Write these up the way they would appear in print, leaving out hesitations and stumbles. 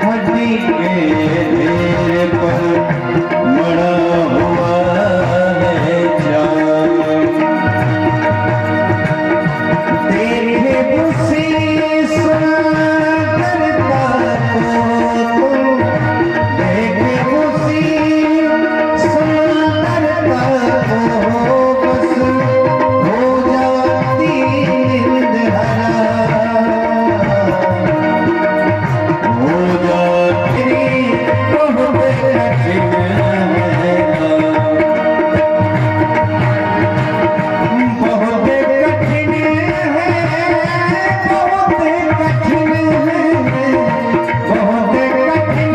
हड्डी के पर मरा हुआ है जान। देखे उसी सुंदरता को, देखे उसी सुंदरता को, बस हो जाती नींद हरा, हो जाती बहुत कठिन है, बहुत कठिन है, बहुत कठिन है, बहुत कठिन है,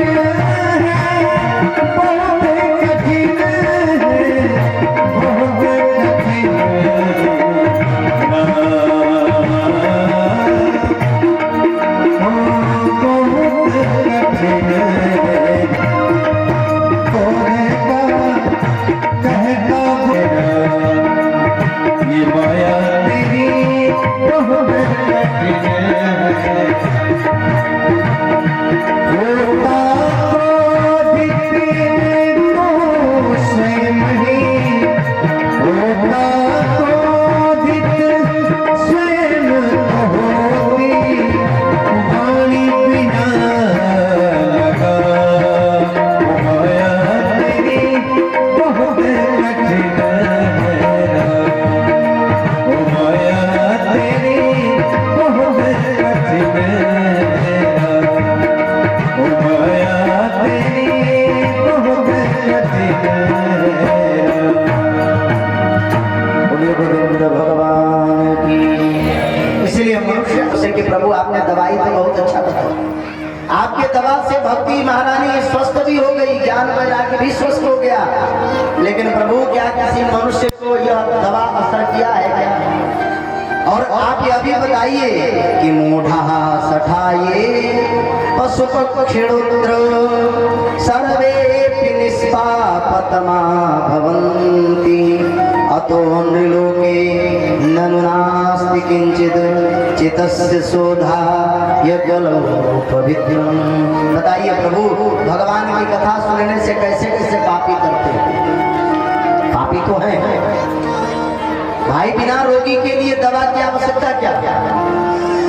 बहुत कठिन है, बहुत कठिन ये माया तेरी बहुत कठिन है। होता क्रोधित तो स्वयं ही, होता क्रोधित स्वयं होती, वाणी बिना लगा, माया तेरी बहुत कठिन है, माया तेरी बहुत कठिन है, माया तेरी बहुत कठिन है। बोलिए गोविंद भगवान की। इसलिए मनुष्य से कि प्रभु आपने दवाई तो बहुत अच्छा बताया, आपके दवा से भक्ति महारानी स्वस्थ भी हो गई, ज्ञान वैराग्य भी स्वस्थ हो गया, लेकिन प्रभु क्या किसी मनुष्य को यह दवा असर किया है क्या? और आप ये अभी बताइए कि मूढ़ा सठाये पशु पक्षिणुद्र सर्वे निष्पापतमा भवन्ति अतो नृलोके ननु नास्ति किंचित् चितस्य शोधा यज्ञलो पवित्रम। बताइए प्रभु, भगवान की कथा सुनने से कैसे कैसे पापी करते हैं? पापी तो है भाई, बिना रोगी के लिए दवा की आवश्यकता क्या?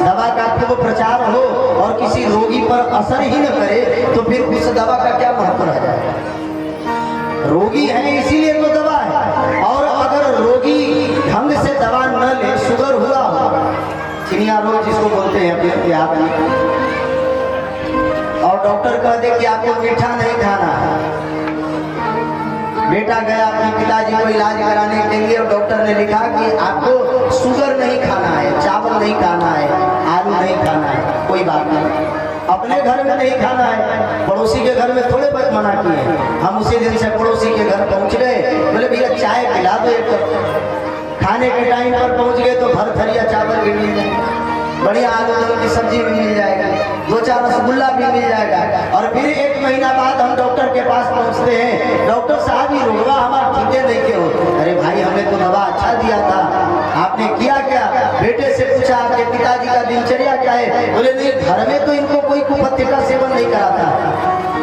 दवा का तो प्रचार हो और किसी रोगी पर असर ही न करे तो फिर उस दवा का क्या महत्व रह जाए? रोगी है इसीलिए तो दवा है, और अगर रोगी ढंग से दवा न ले, शुगर हुआ हो, चिनिया रोग जिसको बोलते हैं अपने आप में, और डॉक्टर कह दे कि आपको मीठा नहीं खाना है, बेटा गया अपने पिताजी को इलाज कराने के लिए और डॉक्टर ने लिखा कि आपको शुगर नहीं खाना है, चावल नहीं खाना है, आलू नहीं खाना है, कोई बात नहीं, अपने घर में नहीं खाना है, पड़ोसी के घर में थोड़े बहुत मना किए। हम उसी दिन से पड़ोसी के घर पहुंच गए, बोले भैया चाय पिला दो एक कप। खाने के टाइम पर पहुंच गए तो भर थरिया चावल भी मिल जाएगा, बढ़िया आलू दम की सब्जी भी मिल जाएगा, 2-4 रसगुल्ला भी मिल जाएगा। और फिर 1 महीना बाद हम डॉक्टर के पास पहुंचते हैं, डॉक्टर साहब ही रोगवा हमारा ठीक है नहीं क्यों? अरे भाई हमने तो दवा अच्छा दिया था, आपने किया क्या? बेटे से पूछा आपके पिताजी का दिनचर्या क्या है? बोले नहीं, घर में तो इनको कोई कुपथ्य का सेवन नहीं कराता।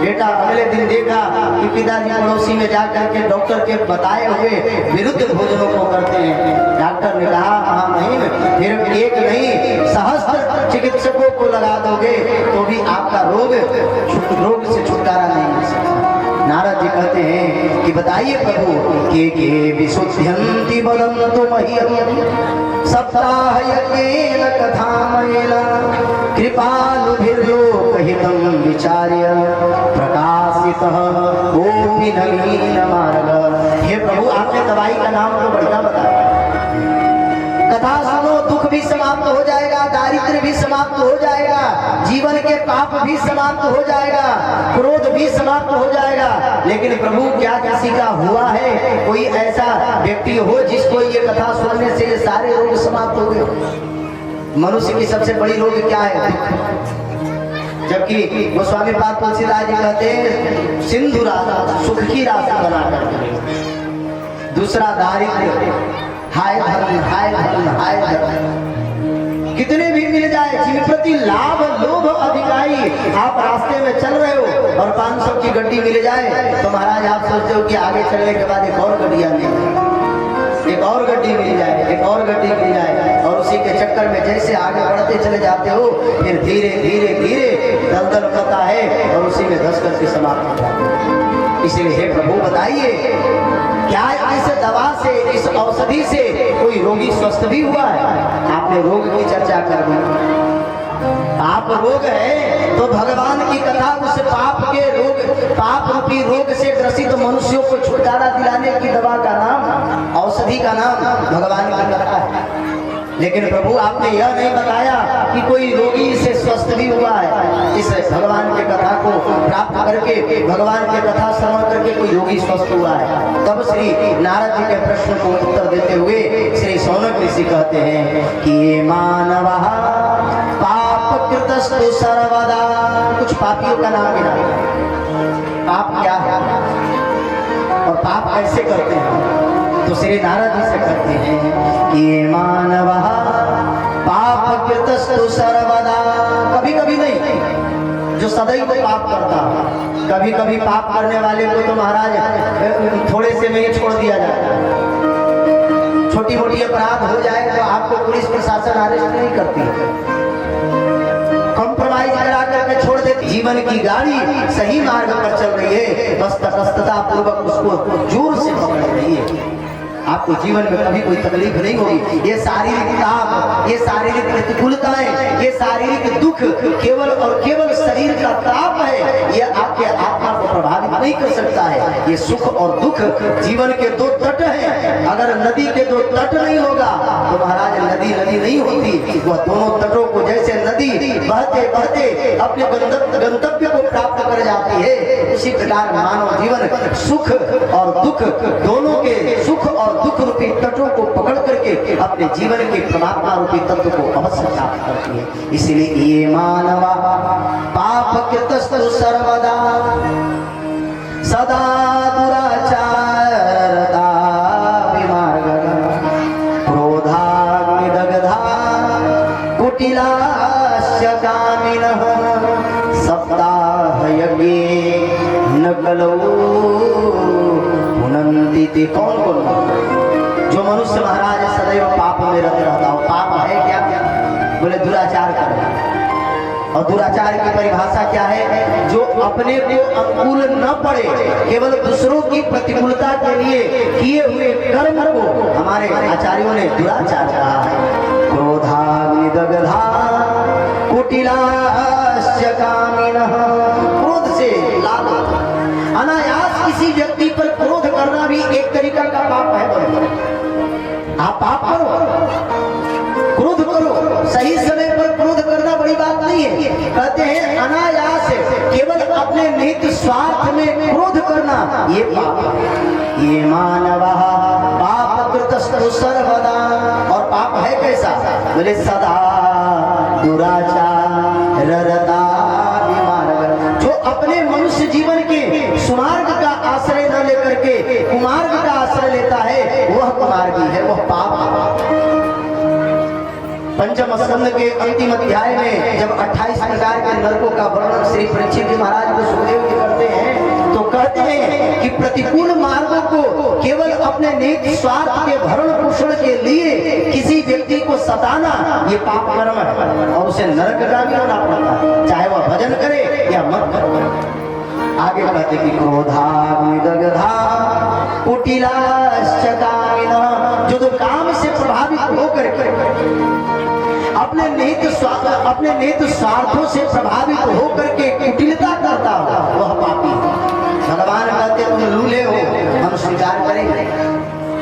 बेटा अगले दिन देखा कि पिताजी पड़ोसी में जाकर के डॉक्टर के बताए हुए विरुद्ध भोजनों को करते हैं। डॉक्टर ने कहा महामहिम, फिर एक नहीं सहस्त्र चिकित्सकों को लगा दोगे तो भी आपका रोग से छुटकारा नहीं मिल सकता। नारद जी कहते हैं कि बताइए प्रभु, के विशुद्ध्यन्ति वदन्तु मह्यम् सप्ताह यज्ञेन कथामयेन कृपालुभिर्लोकहितं विचार्य प्रकाशितः कोऽपि नवीनमार्गः। हे प्रभु, आपने दवाई का नाम तो बढ़िया बताया, कथा सुनो, दुख भी समाप्त हो जाएगा, दारिद्र्य भी समाप्त हो जाएगा, जीवन के पाप भी समाप्त हो जाएगा, क्रोध भी समाप्त हो जाएगा। लेकिन प्रभु क्या किसी का हुआ है, कोई ऐसा व्यक्ति हो जिसको ये कथा सुनने से ये सारे रोग समाप्त हो गए? मनुष्य की सबसे बड़ी रोग क्या है? जबकि गोस्वामी पाद तुलसीदास जी कहते हैं सिंधु राशि सुख की राशि बनाकर, दूसरा दारिद्र्य, हाय धर्म हाय धर्म हाय धर्म, कितने भी मिल जाए जाए, जिन प्रति लाभ लोभ अधिकारी। आप रास्ते में चल रहे हो और 500 की गड्डी मिल जाए तो महाराज आप सोचते हो कि आगे चलने के बाद एक और गड्डी आ जाए, एक और गड्डी मिल जाए, एक और गड्डी मिल जाए, और उसी के चक्कर में जैसे आगे बढ़ते चले जाते हो फिर धीरे धीरे धीरे दलदल होता है और उसी में धस करके समाप्त हो जाता है। इसलिए हे प्रभु बताइए, क्या इस दवा से, इस औषधि से कोई रोगी स्वस्थ भी हुआ है? आपने रोग की चर्चा कर दी। पाप रोग है तो भगवान की कथा उस पाप के रोग, पाप रूपी रोग से ग्रसित मनुष्यों को छुटकारा दिलाने की दवा का नाम, औषधि का नाम भगवान की कथा है। लेकिन प्रभु आपने यह नहीं बताया कि कोई रोगी से स्वस्थ भी हुआ है। इस भगवान के कथा को प्राप्त करके, भगवान के कथा श्रवण करके कोई रोगी स्वस्थ हुआ है। तब श्री नारद जी के प्रश्न को उत्तर देते हुए श्री शौनक ऋषि कहते हैं कि ये मानव पाप कृतस्तु सर्वदा। कुछ पापियों का नाम गिना, पाप क्या है और पाप कैसे करते हैं? तो श्री नारद जी से कहते हैं कि ये मानव पाप कृतस्तु सर्वदा। कभी कभी नहीं, जो सदैव पाप करता, कभी कभी पाप करने वाले को तो महाराज थोड़े से में ही छोड़ दिया जाता है। छोटी मोटी अपराध हो जाए तो आपको पुलिस प्रशासन अरेस्ट नहीं करती, कंप्रोमाइज करा करके छोड़ देती। जीवन की गाड़ी सही मार्ग पर चल रही है, बस तटस्थता पूर्वक उसको जोर से पकड़ रही है, आपको जीवन में कभी कोई तकलीफ नहीं होगी। ये शारीरिक ताप, ये शारीरिक प्रतिकूलताएं, ये शारीरिक दुख केवल और केवल शरीर का ताप है, ये आपके आत्मा को प्रभावित नहीं कर सकता है। ये सुख और दुख जीवन के दो तट हैं। अगर नदी के दो तट नहीं होगा तो महाराज नदी नदी नहीं होती। वह दोनों तटों को जैसे नदी बहते बहते अपने गंतव्य को प्राप्त कर जाती है, उसी प्रकार मानव जीवन सुख और दुख दोनों के, सुख और दुख रूपी तटों को पकड़ करके अपने जीवन के परमात्मा रूपी तत्व को अवश्य प्राप्त करती है। इसलिए ये मानव पाप कृतस्तु सर्वदा सदा दुराचारता विमार्गः क्रोधाग्निदग्धा कुटिलास्य कामिनः सप्ताहयज्ञे न कलौ पुनन्ति। कौन जो मनुष्य महाराज सदैव पाप में रत रहता हो? पाप है क्या? बोले दुराचार करना। और दुराचार की परिभाषा क्या है? जो अपने को अनुकूल न पड़े, केवल दूसरों की प्रतिकूलता के लिए किए हुए कर्म को हमारे आचार्यों ने दुराचार कहा है। क्रोधाग्निदग्धा कुटिलास्य कामिनः। क्रोध से लाभ, अनायास किसी व्यक्ति पर क्रोध करना भी एक तरीका का पाप है। आप पाप करो, क्रोध करो, सही समय पर क्रोध करना बड़ी बात नहीं है। कहते हैं अनायास केवल अपने निहित स्वार्थ में क्रोध करना ये पाप। ये मानव पाप कृतस्तु सर्वदा। और पाप है कैसा? बोले सदा दुराचारता विमार्गः। जो अपने मनुष्य जीवन के सुमार्ग का आश्रय न लेकर के कुमार्ग का आश्रय लेता है, वह कुमार्गी है, वह पाप। पंचम स्कंद के अंतिम अध्याय में जब 28 प्रकार के नरकों का वर्णन श्री परीक्षित जी महाराज को सुखदेव जी करते हैं तो कहते हैं कि प्रतिकूल मार्गों को केवल अपने निहित स्वार्थ के भरण पोषण के लिए किसी व्यक्ति को सताना ये पाप कर्म है और उसे नरकगामी होना पड़ता है, चाहे वह भजन करे या मत करे। आगे कहते कि क्रोधाग्निदग्धा कुटिलाश्च कामिनः। जो काम से प्रभावित होकर अपने निहित स्वार्थों से प्रभावित होकर के कुटिलता करता हो वह पापी। भगवान कहते तुम लूले हो हम स्वीकार करेंगे,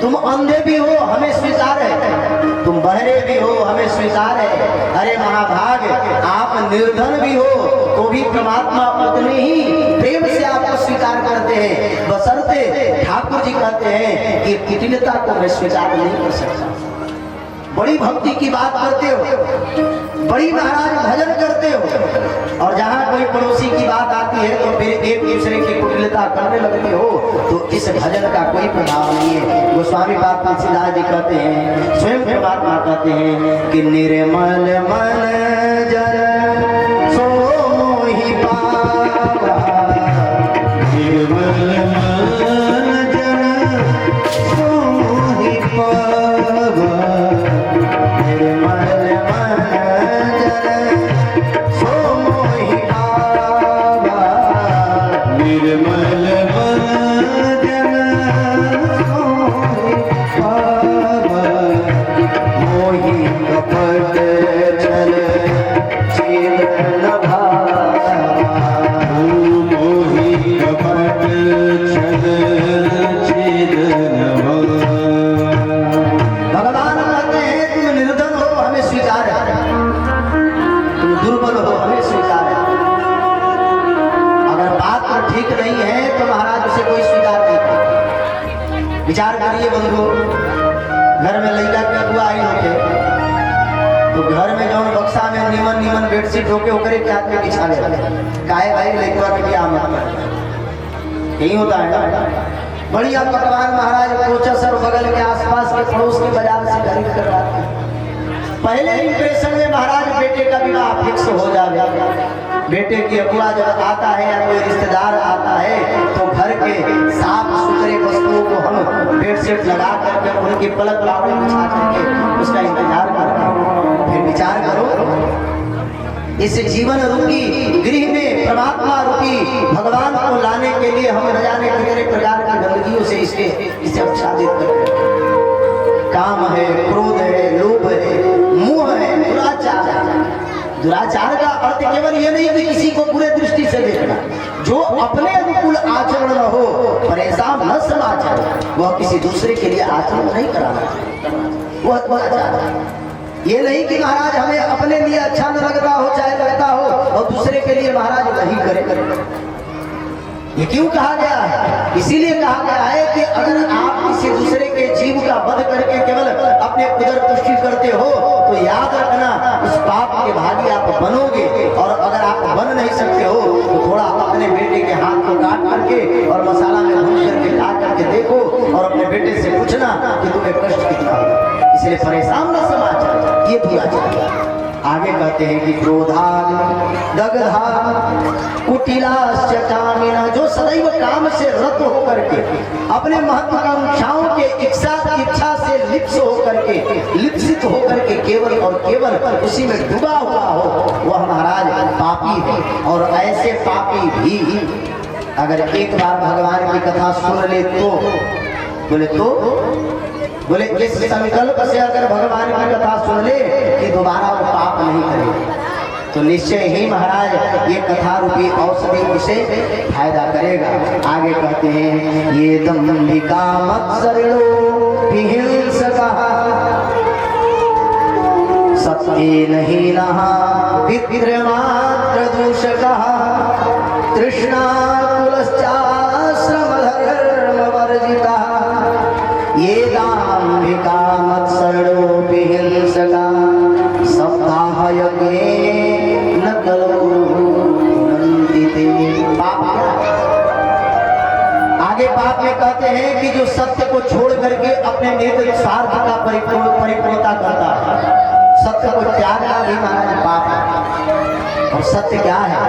तुम अंधे भी हो हमें स्वीकार है, तुम बहरे भी हो हमें स्वीकार है। अरे महाभाग आप निर्धन भी हो तो भी परमात्मा उतने ही प्रेम से आपको स्वीकार करते हैं, बशर्ते ठाकुर जी कहते हैं कि कुटिलता को मैं स्वीकार नहीं कर सकता। बड़ी भक्ति की बात करते हो, बड़ी महाराज भजन करते हो, और जहाँ कोई पड़ोसी की बात आती है तो फिर एक दूसरे की कुटिलता करने लगती हो तो इस भजन का कोई प्रभाव नहीं है। गोस्वामी पाद तुलसीदास जी कहते हैं, स्वयं परमात्मा कहते हैं कि निर्मल मन जन सो मोहि पावा, निर्मल मन जन सो मोहि पावा, निर्मल मन जन सो मोहि पावा, निर्मल मन जन सो मोहि पावा, मोहि कपट छल छेद न भावा। मोहि कपट छल छेद न भावा। भगवान कहते हैं तुम निर्धन हो हमें स्वीकार है, तुम दुर्बल हो हमें स्वीकार है। अगर पात्र ठीक नहीं है तो महाराज उसे कोई स्वीकार नहीं करता। विचार करिए बंधु, घर में लड़का के अगुआ आई होते तो घर में जौन बक्सा में निमन निमन बेडशीट होके ओकरे के हाथ में बिछा ले काहे भाई लड़का के क्या मत कर। यही होता है ना। बढ़िया पकवान महाराज कोचस और बगल के आसपास के पड़ोस के बाजार से खरीद कर लाते हैं। पहले इंप्रेशन में महाराज बेटे का विवाह फिक्स हो जाए। बेटे की अगुआ जब आता है या कोई रिश्तेदार आता है तो घर के साफ सुथरे वस्तुओं को हम बेडशीट लगा करके उनकी पलक लावड़ी बिछा करके उसका इंतजार करते हैं। फिर विचार करो, इस जीवन रूपी गृह में परमात्मा रूपी भगवान को लाने के लिए हम न जाने कितने प्रकार की गंदगियों से इसे आच्छादित करते हैं। काम है, क्रोध है, लोभ है, मोह है, दुराचार है। दुराचार का अर्थ केवल ये नहीं कि किसी को बुरे दृष्टि से देखना, जो अपने अनुकूल आचरण न हो, परेशान न समाचरण, वह किसी दूसरे के लिए आचरण नहीं कराना चाहिए। वह दुराचार है। ये नहीं कि महाराज हमें अपने लिए अच्छा न लगता हो चाहे लगता हो और दूसरे के लिए महाराज वही करे। ये क्यों कहा गया है? इसीलिए कहा गया है कि अगर आप किसी दूसरे के जीव का वध करके केवल अपने उदर तुष्टि करते हो तो याद रखना उस पाप के भागी आप बनोगे। और अगर आप बन नहीं सकते हो तो थोड़ा अपने बेटे के हाथ को काट करके और मसाला में भून करके ला करके देखो और अपने बेटे से पूछना कि तुम्हें कष्ट कितना होगा। इसलिए परेशान न समाचार, ये दुराचार। आगे कहते हैं कि क्रोधाग दग्धा कुटिलाश्च कामिना, जो सदैव काम से रत होकर के अपने महत्वाकांक्षाओं के इच्छा से लिप्सित होकर के केवल और केवल उसी में डूबा हुआ हो, वह महाराज पापी है। और ऐसे पापी भी अगर एक बार भगवान की कथा सुन ले तो बोले इस संकल्प से अगर भगवान की कथा सुन ले कि दोबारा वो पाप नहीं करेगा तो निश्चय ही महाराज ये कथा रूपी औषधि उसे फायदा करेगा। आगे कहते हैं ये दंभिका मत्सरिणो विहिंसका सत्येन हीनः पितृमात्र दूषकः तृष्णाकुलश्चाश्रमधर्मवर्जितः ये दाम्भिका मत्सरिणो विहिंसका सप्ताहयज्ञे न कलौ नन्दिते। आगे पाप में कहते हैं कि जो सत्य को छोड़ करके अपने नेत्र स्वार्थ का परिपूर्णता करता है, सत्य को त्यागना भी महाराज पाप है। और सत्य क्या है?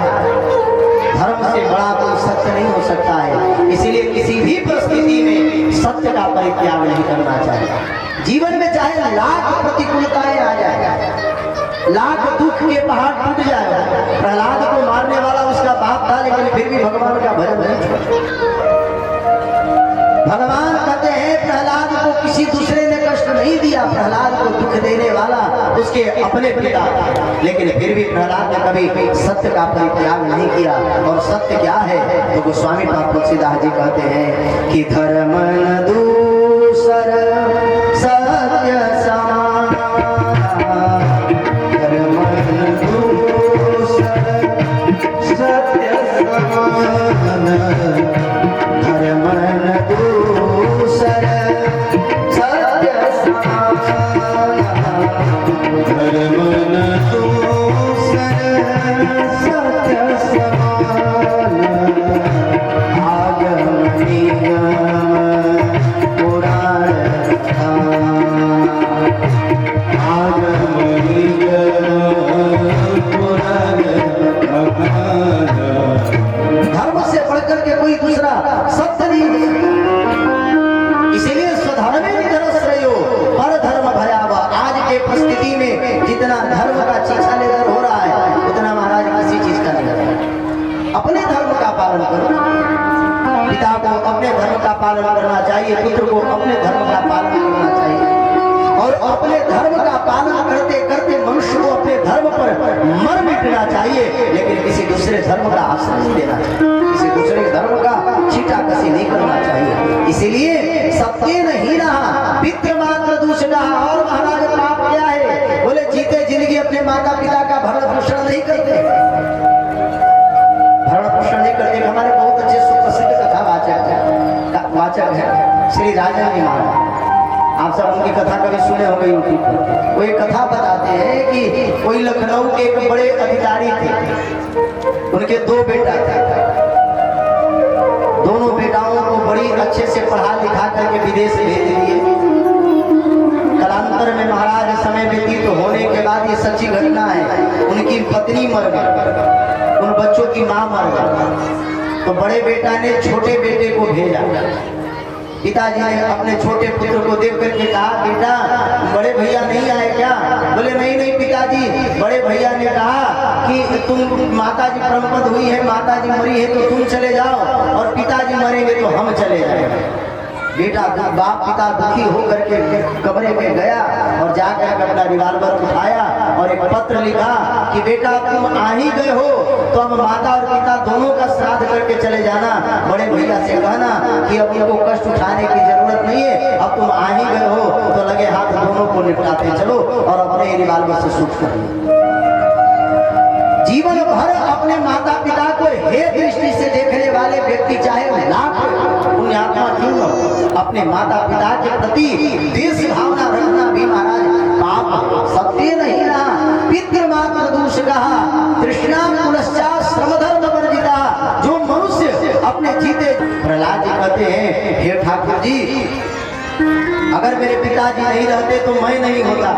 धर्म से बड़ा कोई सत्य नहीं हो सकता है। इसीलिए किसी भी परिस्थिति में सत्य का परित्याग नहीं करना चाहिए। जीवन में चाहे लाख प्रतिकूलताएं आ जाए, लाख दुख के पहाड़ टूट जाए, प्रहलाद को मारने वाला उसका बाप था लेकिन फिर भी भगवान का भजन नहीं छोड़ा। भगवान कहते हैं प्रहलाद को किसी दूसरे ने कष्ट नहीं दिया, प्रहलाद को दुख देने वाला उसके अपने पिता, लेकिन फिर भी प्रहलाद ने कभी सत्य का परित्याग नहीं किया। और सत्य क्या है? तो गोस्वामी पाद तुलसीदास जी कहते हैं कि धर्म न दूसर सत्य समान, धर्म न दूसर सत्य समान, धर्म न दूसर सत्य समान, धर्म न दूसर सत्य समान, भाग धर्म से बढ़कर के कोई दूसरा सत्य नहीं है। इसीलिए स्वधर्मे निधनश्रेयो पर धर्म भयावह। आज के परिस्थिति में जितना धर्म का चीछा लेकर हो रहा है उतना महाराज किसी चीज का नहीं है। अपने धर्म का पालन करो। पिता को अपने धर्म का पालन करना चाहिए, पुत्र को अपने धर्म का पालन करना चाहिए। और अपने धर्म का पालन करते करते मनुष्य को अपने धर्म पर मर मिटना चाहिए, लेकिन किसी दूसरे धर्म का आश्रय नहीं देना चाहिए, किसी दूसरे धर्म का छीटा कसी नहीं करना चाहिए। इसीलिए सत्य नहीं रहा पितृ मात्र दूषण। और महाराज पाप क्या है? बोले जीते जिंदगी अपने माता पिता का भरण पोषण नहीं करते, भरण पोषण नहीं करते। हमारे बहुत अच्छे सुप्रसिद्ध कथा वाचक है श्री राजेंद्र महाराज। आप सब उनकी कथा कभी सुने होंगे यूट्यूब पर। वो एक कथा बताते हैं कि कोई लखनऊ के एक बड़े अधिकारी थे, उनके दो बेटा थे। दोनों बेटाओं को बड़ी अच्छे से पढ़ा लिखा करके विदेश भेज दिए। कालांतर में महाराज समय व्यतीत होने के बाद ये सच्ची घटना है, उनकी पत्नी मर गई, उन बच्चों की मां मर गई। तो बड़े बेटा ने छोटे बेटे को भेजा। पिताजी ने अपने छोटे पुत्र को देख करके कहा, बेटा बड़े भैया नहीं आए क्या? बोले नहीं नहीं पिताजी। बड़े भैया ने कहा कि तुम माताजी परमपद हुई है, माताजी मरी है तो तुम चले जाओ, और पिताजी मरेंगे तो हम चले जाएंगे। बेटा बाप पिता दुखी होकर के कमरे में गया और जाकर अपना रिवॉल्वर उठाया और एक पत्र लिखा कि बेटा तुम आ ही गए हो तो अब माता और पिता दोनों का श्राद्ध करके चले जाना। बड़े भैया से कहना कि अब इनको कष्ट उठाने की जरूरत नहीं है, अब तुम आ ही गए हो तो लगे हाथ दोनों को निपटाते चलो और अपने रिवॉल्वर से शूट कर। जीवन भर अपने माता पिता को हे दृष्टि से देखने वाले व्यक्ति चाहे लाख पुण्यात्मा क्यों न, अपने माता पिता के प्रति देश भावना रखना भी महाराज पाप सत्य नहीं रहा। पितृ मात्र दूष कहा, तृष्णा पुनश्चात श्रमधर्म वर्जिता। जो मनुष्य अपने जीते, प्रहलाद जी कहते हैं हे ठाकुर जी, अगर मेरे पिताजी नहीं रहते तो मैं नहीं होता,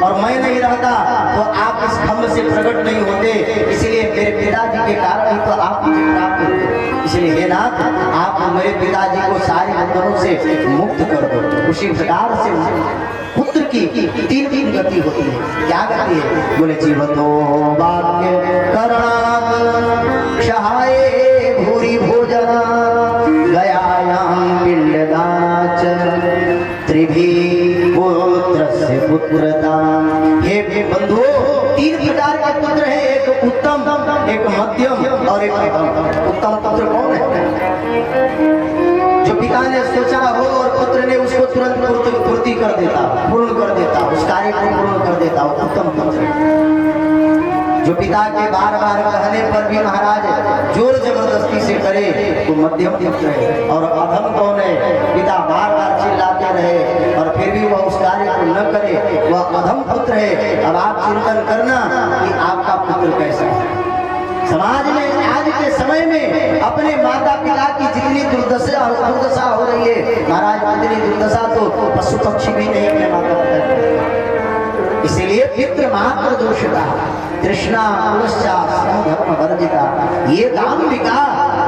और मैं नहीं रहता तो आप इस खम्भ से प्रकट नहीं होते। इसलिए मेरे पिताजी के कारण ही तो आप मुझे प्राप्त होते। इसलिए हे नाथ, आप मेरे पिताजी को सारे बंधनों से मुक्त कर दो। उसी प्रकार से पुत्र की तीन गति होती है। क्या गति है? बोले जीवतो वाक्य करणा क्षहाये भूरि भोजना गयायाम पिंडदाच त्रिभी पुत्रस्य पुत्रता। हे बंधुओं, तीन प्रकार के पुत्र हैं, एक उत्तम, एक मध्यम और एक अधम। उत्तम पुत्र कौन है? जो पिता ने सोचा हो और पुत्र ने उसको तुरंत पूर्ति कर देता, पूर्ण कर देता, उस कार्य को पूर्ण कर देता, उत्तम पुत्र। जो पिता के बार बार कहने पर भी महाराज जोर जबरदस्ती से करे तो मध्यम पुत्र है। और अधम कौन है? पिता बार बार चिल्लाते रहे और फिर भी वह उस कार्य को न करे, वह अधम पुत्र है। अब आप चिंतन करना कि आपका पुत्र कैसा है। समाज में आज के समय में अपने माता पिता की जितनी दुर्दशा हो रही है महाराज, उतनी दुर्दशा तो पशु पक्षी भी नहीं अपने माता पिता। इसीलिए पितृ मात्र दोषता तृष्णा पुनश्चात धर्म वर्जिता। ये दाम्भिका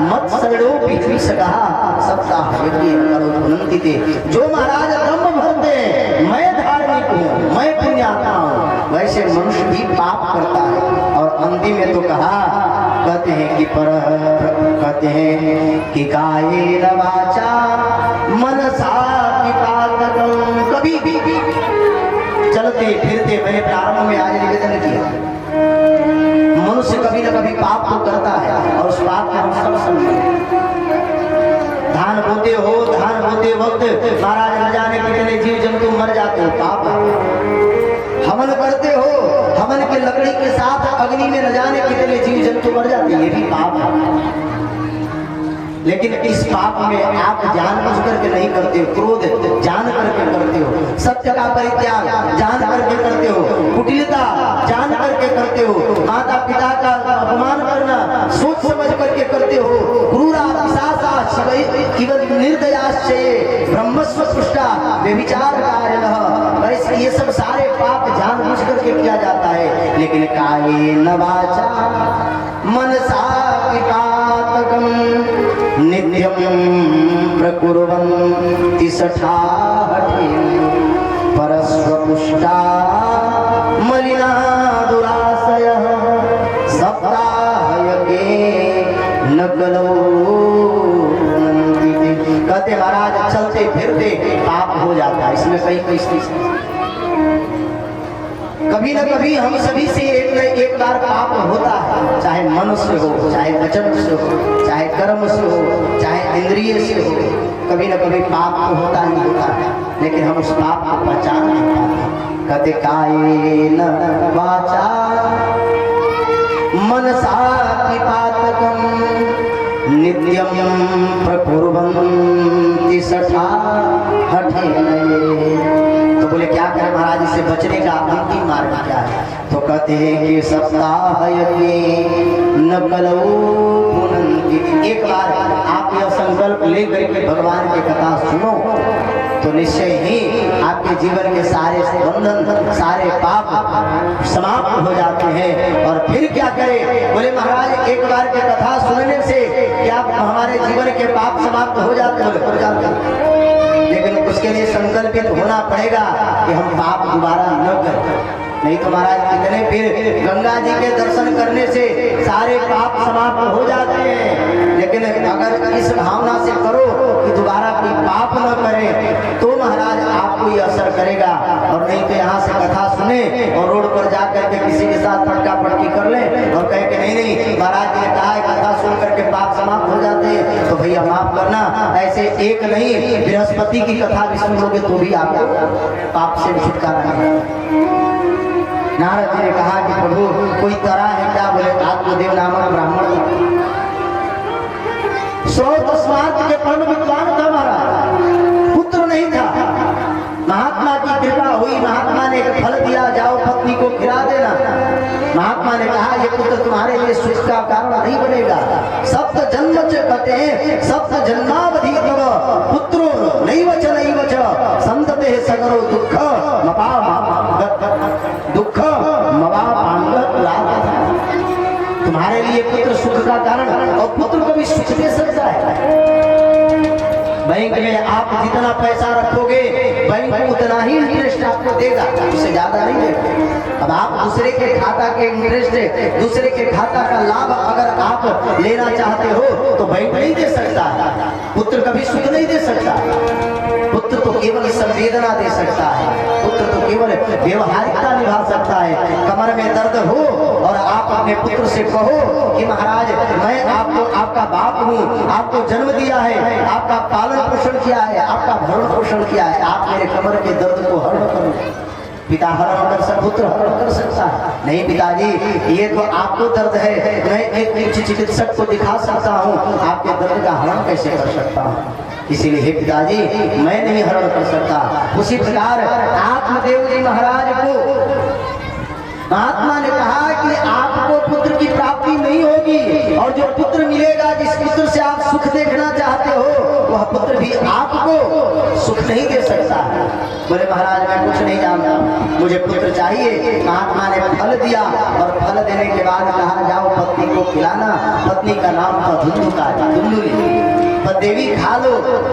मत शरणो पृथ्वी सका सप्ताह यज्ञ करो पुनंतिते। जो महाराज ब्रह्म भरते हैं, मैं धार्मिक हूँ, मैं पुण्यात्मा हूँ, वैसे मनुष्य भी पाप करता है। और अंतिम में तो कहा, कहते हैं कि कायेन वाचा मनसा विपातकं। कभी भी चलते फिरते, मैंने प्रारंभ में आज निवेदन किया, मनुष्य कभी न कभी पाप तो करता है और उस पाप में हम सब समझे। धान बोते हो, धान बोते वक्त महाराज न जाने कितने जीव जंतु मर जाते हो, पाप। हवन करते हो, हवन के लकड़ी के साथ अग्नि में न जाने कितने जीव जंतु मर जाते हैं, ये भी पाप है। लेकिन इस पाप में आप जानबूझ करके नहीं करते हो, क्रोध जान करके करते हो, सत्य का परित्याग जान करके करते हो, कुटिलता जान करके करते हो, माता पिता का अपमान करना सोच समझ करके करते हो, क्रूरा पिशाचा निर्दयाश्चये ब्रह्मस्व सृष्टा व्यभिचार कार्य, ये सब सारे पाप जानबूझ करके किया जाता है। लेकिन कायेन वाचा मन नित्यं प्रकुर्वन्ति सठाठे परस्वपुष्टा मलिना दुराशयः सप्ताहयज्ञे न कलौ नन्दिते। कहते महाराज चलते फिरते पाप हो जाता है। इसमें कई कभी न कभी हम सभी से एक न एक बार पाप होता है, चाहे मन से हो, चाहे वचन से हो, चाहे कर्म से हो, चाहे इंद्रिय से हो। कभी न कभी पाप तो होता ही होता है, लेकिन हम उस पाप को पहचान नहीं पाते। कहते कायेन वाचा मनसा विपातकं नित्यं प्रकुर्वन्ति सठाठेन। तो बोले क्या करें महाराज, इससे बचने का अंतिम मार्ग क्या है? तो कहते हैं कि सप्ताह न कलौ पुनन्ति। एक बार आप यह संकल्प लेकर के भगवान की कथा सुनो तो निश्चय ही आपके जीवन के सारे बंधन, सारे पाप समाप्त हो जाते हैं। और फिर क्या करें? बोले महाराज एक बार की कथा सुनने से क्या हमारे जीवन के पाप समाप्त हो जाते हैं? हो जाते हैं, लेकिन उसके लिए संकल्पित होना पड़ेगा कि हम पाप दोबारा न करें। नहीं तो महाराज कितने फिर गंगा जी के दर्शन करने से सारे पाप समाप्त हो जाते हैं, लेकिन अगर इस भावना से करो कि दोबारा कोई पाप न करें तो महाराज आपको ये असर करेगा। और नहीं तो यहाँ से कथा सुने और रोड पर जाकर के किसी के साथ पटका पटकी कर ले और कहे कि नहीं महाराज जी ने कहा है कथा सुन करके पाप समाप्त हो जाते हैं, तो भैया माफ करना। ऐसे एक नहीं बृहस्पति की कथा भी सुन लोगे तो भी आपको पाप से छुटकारा नहीं। नारद जी ने कहा कि प्रभु कोई तरह है क्या? बोले आत्मदेव नामक ब्राह्मण स्रोत स्मार्त के परम विद्वान था महाराज, पुत्र नहीं था। महात्मा की कृपा हुई, महात्मा ने एक फल दिया, जाओ पत्नी को खिला देना। महात्मा ने कहा ये पुत्र तुम्हारे लिए सुख का कारण नहीं बनेगा। सप्त जन्म च कहते हैं, सप्त जन्मावधि तव पुत्रो नैव च संतते सगरो दुख मपा दुख मवा तुम्हारे लिए पुत्र सुख का कारण, और पुत्र को भी सुख दे सकता है। बैंक में आप जितना पैसा रखोगे बैंक उतना ही इंटरेस्ट आपको देगा, उससे ज्यादा नहीं देगा। अब आप दूसरे के खाता के इंटरेस्ट, दूसरे के खाता का लाभ अगर आप लेना चाहते हो तो बैंक नहीं दे सकता, पुत्र कभी सुख नहीं दे सकता। पुत्र तो केवल संवेदना दे सकता है, पुत्र तो केवल व्यवहारिकता निभा सकता है। कमर में दर्द हो और आप अपने पुत्र से कहो कि महाराज मैं आपको आपका बाप हूँ, आपको जन्म दिया है, आपका पालन पोषण किया है, आपका भरण पोषण किया है, आप मेरे कमर के दर्द को हरण करो। पिता हरण कर सकता, पुत्र हरण कर सकता है? नहीं पिताजी ये तो आपको दर्द है, मैं एक चिकित्सक को दिखा सकता हूँ, आपके दर्द का हरण कैसे कर सकता हूँ? इसीलिए हे पिताजी मैं नहीं हरण कर सकता। उसी प्रकार आत्मदेव जी महाराज को महात्मा ने कहा कि आपको पुत्र की प्राप्ति नहीं होगी, और जो पुत्र मिलेगा, जिस पुत्र से आप सुख देखना चाहते हो, वह पुत्र भी आपको सुख नहीं दे सकता। बोले महाराज मैं कुछ नहीं जानता, मुझे पुत्र चाहिए। महात्मा ने फल दिया और फल देने के बाद कहा जाओ पत्नी को खिलाना। पत्नी का नाम था धुंधुली। देवी खा लो।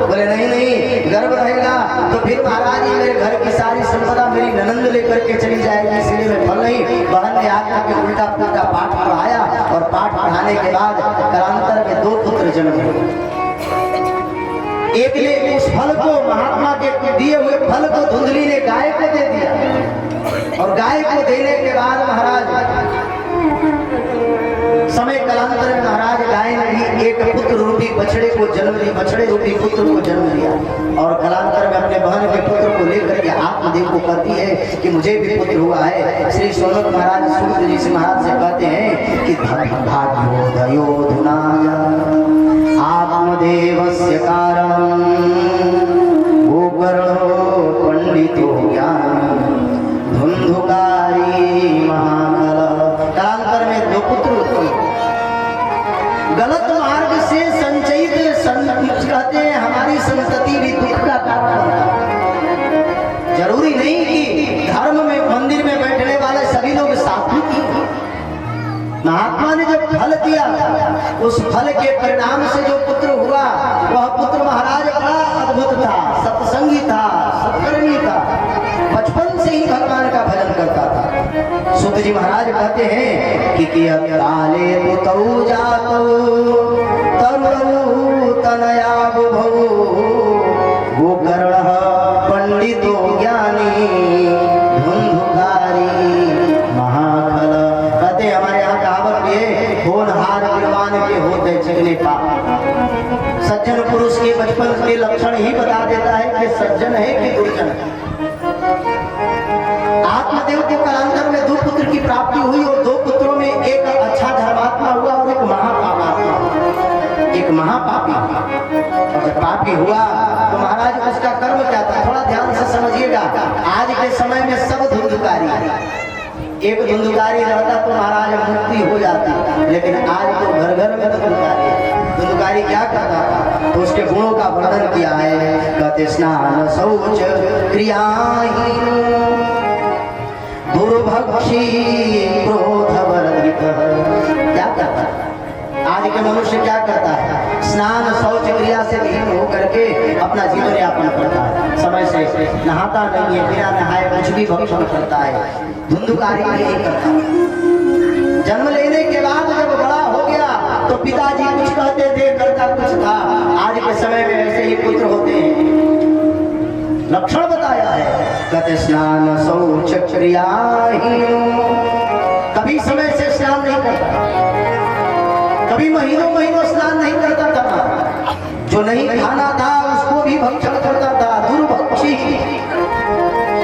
बोले नहीं गर्भ रहेगा तो फिर महाराज जी मेरे घर की सारी संपदा मेरी ननंद लेकर के चली जाएगी, इसलिए मैं फल नहीं। बहन ने आकर के उल्टा पुल्टा पाठ पढ़ाया, और पाठ पढ़ाने के बाद कालांतर में 2 पुत्र जन्म हुए। एक ने उस फल को, महात्मा के दिए हुए फल को धुंधली ने गाय को दे दिया, और गाय को देने के बाद महाराज समय कालांतर में महाराज गाय ने भी एक पुत्र रूपी बछड़े को जन्म दिया, बछड़े रूपी पुत्र को जन्म दिया। और कालांतर में अपने बहन के पुत्र को लेकर के आत्मदेव को कहती है कि मुझे भी पुत्र हुआ है। श्री सोनक महाराज सूर्य जी से महाराज से कहते हैं कि भाग्योदयोधुनाय आत्मदेवस्य कारणं गोकर्णो पंडितो ज्ञानी धुंधुकारी महाकल। कालांतर में 2 पुत्र उत्पन्न। गलत मार्ग से संचयित कहते हैं हमारी संतति भी दुख का कारण बनता है। जरूरी नहीं कि धर्म में मंदिर में बैठने वाले सभी लोग सात्विक ही, महात्मा ने जब फल दिया, उस फल के परिणाम से जो पुत्र हुआ, वह पुत्र महाराज बड़ा अद्भुत था, सत्संगी था, सत्कर्मी था, बचपन से ही भगवान का भजन करता था। सूत जी महाराज कहते हैं कि काले पुतौ जातौ तरुणौ तनया बुभौ गोकर्णः पंडितो ज्ञानी धुंधुकारी महाखल। कहते हमारे यहाँ कहावत भी है, होनहार विद्वान के होते चिकने पाप। सज्जन पुरुष के बचपन के लक्षण ही बता देता है कि सज्जन है कि दुर्जन है। आत्मदेव को कालांतर में 2 पुत्र की प्राप्ति हुई और 2 पुत्रों में एक अच्छा धर्मात्मा हुआ और एक महापापी। एक महापापी और जब पापी हुआ तो महाराज उसका कर्म क्या था, थोड़ा ध्यान से समझिएगा। आज के समय में सब धुंधुकारी, एक धुंधुकारी रहता तो महाराज मुक्ति हो जाती, लेकिन आज तो घर घर में धुंधुकारी है। धुंधुकारी क्या करता था, तो उसके गुणों का वर्णन किया है। कहते स्नान शौच क्रियाहीन दुर्भक्षी क्रोधवर्धित। क्या करता है आज के मनुष्य, क्या करता है, स्नान शौच क्रिया से विहीन होकर के अपना जीवन यापन करता है, समय से नहाता नहीं है, बिना नहाए कुछ भी भक्षण करता है, धुंधुकारी नहीं करता। जन्म लेने के बाद जब बड़ा हो गया तो पिताजी कुछ कहते थे, करता कुछ था। आज के समय में ऐसे ही पुत्र होते हैं। लक्षण बताया है, कहते स्नान शौच क्रियाहीन, कभी समय से स्नान नहीं करता, कभी महीनों महीनों स्नान नहीं करता था, जो नहीं खाना था उसको भी भक्षण करता था, दुर्भक्षी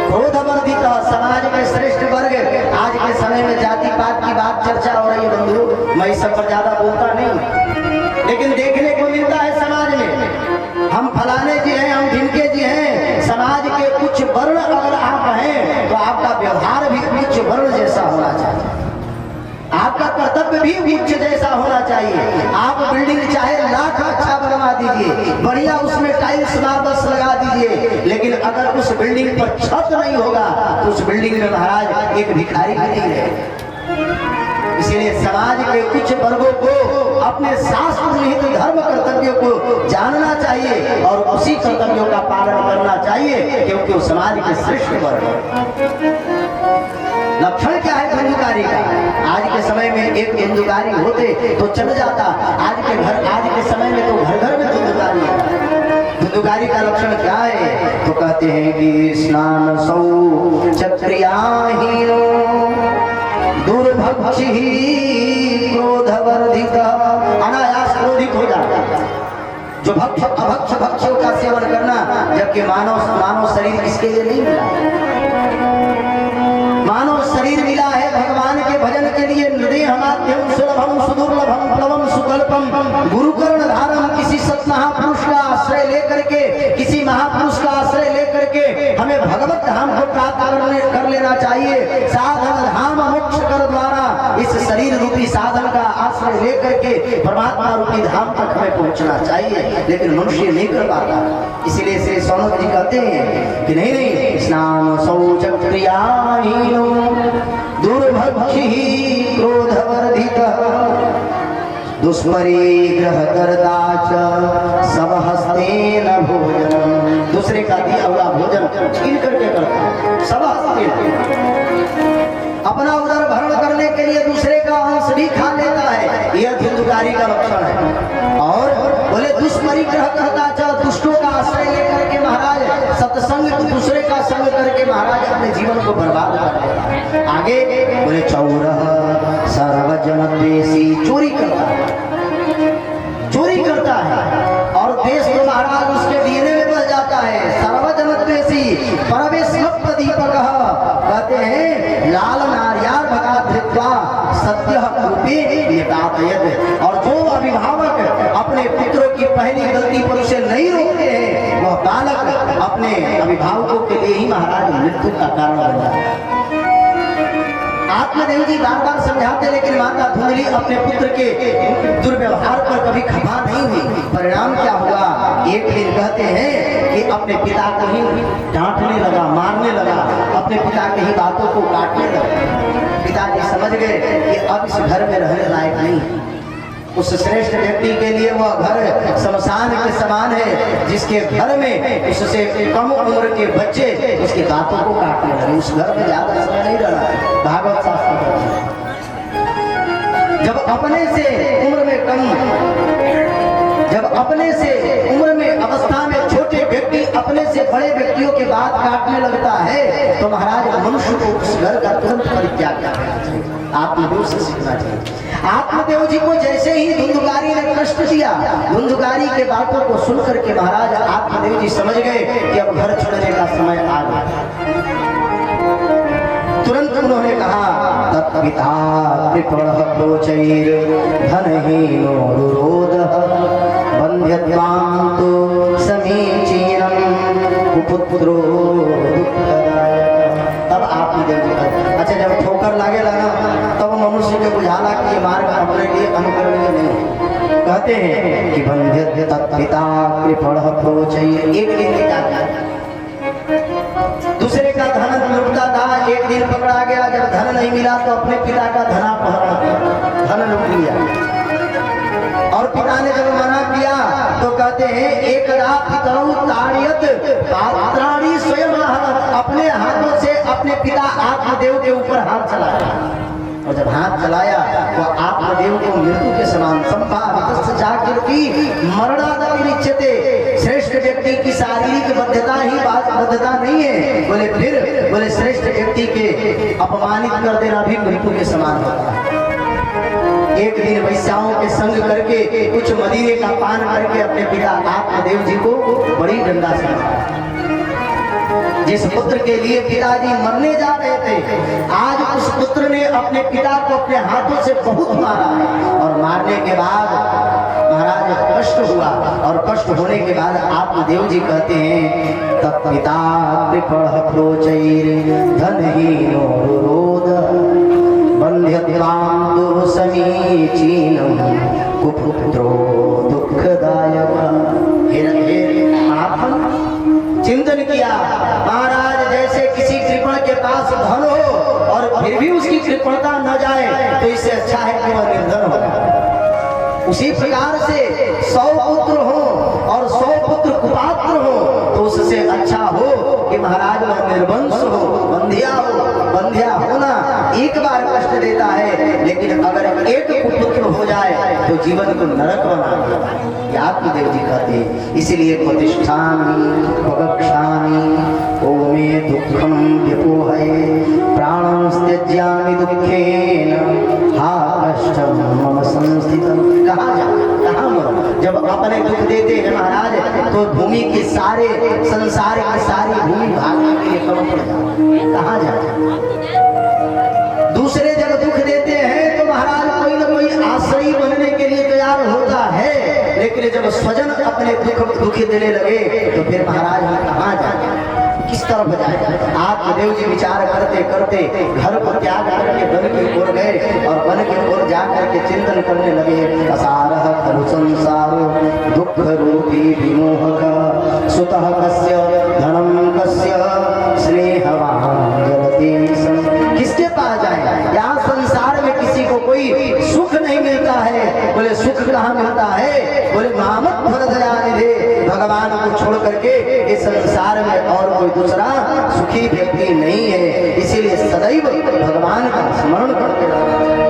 क्रोधवर्धित। समाज में श्रेष्ठ वर्ग, आज के समय में जाति पात की बात चर्चा हो रही है बंधु, मैं इस सब पर ज्यादा बोलता नहीं, लेकिन देखने को मिलता है समाज में, हम फलाने जी हैं, हम ढिमके जी हैं। समाज के उच्च वर्ण अगर आप हैं तो आपका व्यवहार भी उच्च वर्ण जैसा होना चाहिए, आपका कर्तव्य भी उच्च जैसा होना चाहिए। आप बिल्डिंग चाहे लाख अच्छा बनवा दीजिए, बढ़िया उसमें टाइल्स मार्बल्स लगा दीजिए, लेकिन अगर उस बिल्डिंग पर छत नहीं होगा तो उस बिल्डिंग में महाराज एक भिखारी भी नहीं है। इसलिए समाज के उच्च वर्गों को अपने शास्त्र निहित धर्म कर्तव्यों को जानना चाहिए और उसी कर्तव्यों का पालन करना चाहिए, क्योंकि वो समाज के श्रेष्ठ वर्ग है। लक्षण क्या है धुंधुकारी का? आज के समय में एक धुंधुकारी होते तो चल जाता, आज के समय में तो घर घर में धुंधुकारी है। धुंधुकारी का लक्षण क्या है, तो कहते हैं कि स्नान शौच क्रियाहीन दुर्भक्षी क्रोधवर्धित, अनायास क्रोधित हो जाता। जो अभक्ष भक्ष्यों का सेवन करना, जबकि मानव शरीर इसके लिए नहीं मिला। मानव शरीर मिला है भगवान के भजन के लिए। नृदेह माध्यम सुलभम सुदुर्लभम प्लवम सुकल्पम गुरुकर्ण धारम, किसी सत महापुरुष का आश्रय लेकर के, किसी महापुरुष का आश्रय लेकर के हमें भगवत धाम को प्राप्त कर लेना चाहिए। साधन धाम मोक्ष कर द्वारा इस शरीर रूपी साधन का आश्रय लेकर के परमात्मा रूपी धाम तक हमें पहुंचना चाहिए, लेकिन मनुष्य नहीं कर पाता। इसीलिए से सौनक जी कहते हैं कि नहीं, स्नान शौच क्रियाहीन दुर्भक्षी क्रोधवर्धित दुष्परिग्रह करता च सब हस्तेन भोजन। दूसरे का दिया हुआ भोजन छीन करके करता, सब हस्तेन, अपना उदर भरण करने के लिए दूसरे का अंश भी खा लेता है। यह धुंधुकारी का लक्षण है। और बोले दुष्परिग्रह करता च, दुष्टों का आश्रय लेकर के महाराज सत्संग दूसरे का संग करके महाराज अपने जीवन को बर्बाद कर लेता है। आगे बोले चौरह सर्वजन द्वेषी, चोरी करता है, चोरी करता है और देश तो महाराज उसके डीएनए में बस जाता है। सर्वजन द्वेषी परवेश्वर दीपक, कहते हैं लाल नारियार भगा धृत्वा सत्य रूपे निपातयत्। और जो अभिभावक अपने पुत्रों की पहली गलती पर उसे नहीं रोकते हैं, वह बालक अपने अभिभावकों के लिए ही महाराज मृत्यु का कारण बन जाता है। आत्मदेव जी बार बार समझाते, लेकिन माता धुंधली अपने पुत्र के दुर्व्यवहार पर कभी खफा नहीं हुई। परिणाम क्या हुआ, एक दिन कहते हैं कि अपने पिता को ही डांटने लगा, मारने लगा, अपने पिता की ही बातों को काटने लगा। पिताजी समझ गए कि अब इस घर में रहने लायक नहीं। उस श्रेष्ठ व्यक्ति के लिए वह घर शमशान के समान है, जिसके घर में उससे कम उम्र के बच्चे उसकी बातों को काटने लगे। उस घर में ज्यादा समय नहीं रहा। भागवत शास्त्र जब अपने से उम्र में कम, जब अपने से उम्र में अवस्था में छोटे व्यक्ति अपने से बड़े व्यक्तियों की बात काटने लगता है तो महाराज मनुष्य को उस घर का तुरंत परित्याग करना चाहिए। आत्मदेव से सीखना चाहिए। आत्मदेव जी को जैसे ही धुंधुकारी ने कष्ट दिया, धुंधुकारी के बातों को सुनकर के महाराज आत्मदेव जी समझ गए कि अब घर छोड़ने का समय आ गया। तुरंत उन्होंने कहा तत्पिता कृपणः प्रोचैर धनहीनो रुरोधः बन्ध्यत्वां तु समीचीनं कुपुत्रो दुःखदायक। तब आत्मदेव जी अच्छा जब ठोकर लागे लगा तब मनुष्य को बुझाला कि ये मार्ग अपने लिए अनुकरणीय नहीं। कहते हैं कि बन्ध्य तत्पिता कृपणः प्रोचैर। एक दिन की क्या दूसरे का धन लुटता था, एक दिन पकड़ा गया। जब धन नहीं मिला तो अपने पिता का धनापहरण किया, धन लूट लिया। और पिता ने जब मना किया तो कहते हैं एक पात्राणी स्वयं अपने हाथों से अपने पिता आत्मदेव के ऊपर हाथ चलाया। और जब हाथ चलाया तो आत्मदेव को मृत्यु के समान संभावित जाकर की मरणादतिरिच्यते। श्रेष्ठ व्यक्ति की शारीरिक बद्धता ही बद्धता नहीं है। बोले श्रेष्ठ व्यक्ति के अपमानित कर देना भी मृत्यु के समान होता है। एक दिन वैश्याओं के संग करके कुछ मदीने का पान करके अपने पिता आत्मदेव जी को बड़ी डंडा से मारा। जिस पुत्र के लिए पिताजी मरने जा रहे थे, आज उस पुत्र ने अपने पिता को अपने हाथों से बहुत मारा है। और मारने के बाद महाराज कष्ट हुआ, और कष्ट होने के बाद आत्मदेव जी कहते हैं तत्पिता कृपणः प्रोचैर धनहीनो रुरोधः बन्ध्यत्वां तु समीचीनं कुपुत्रो दुःखदायक। चिंतन किया महाराज जैसे किसी कृपण के पास धन हो और फिर भी उसकी कृपणता न जाए तो इससे अच्छा है कि वह निर्धन हो। उसी प्रकार से 100 पुत्र हो और 100 पुत्र कुपात्र हो तो उससे अच्छा हो कि महाराज वह निर्वंश हो, बंध्या हो। बंध्या होना एक बार कष्ट देता है, लेकिन अगर एक पुत्र हो जाए तो जीवन को नरक बना देता। आत्मदेव जी कहते हैं इसलिए प्रतिष्ठामि भगक्षामि ओमे दुःखं व्यपोहये प्राणं त्यज्यामि दुःखेन हा कष्टं मम संस्थितं। कहाँ जा कहाँ मरो। जब अपने दुख देते हैं महाराज तो भूमि के सारे संसार की सारी भूमि भागने के लिए कम पड़ जाए। कहाँ जा दूसरे जब दुख देते हैं तो महाराज कोई न कोई आश्रय बनने के लिए तैयार होता है, लेकिन जब स्वजन अपने दुख देने लगे तो फिर महाराज हम कहाँ जाए, किस तरफ जाए। आत्मदेव जी विचार करते करते घर को त्याग करके वन की ओर गए और वन की ओर जा करके चिंतन करने लगे। असारः खलु संसारो दुःख रूपी विमोहक सुतः कस्य धनं कस्य स्नेहवान् जलति। किसके पास जाए। यहाँ संसार में किसी को कोई सुख नहीं मिलता है। बोले सुख कहाँ मिलता है। बोले मामक फल दया निधे। भगवान को छोड़ करके इस संसार में और कोई दूसरा सुखी व्यक्ति नहीं है। इसीलिए सदैव भगवान का स्मरण करते रहना चाहिए।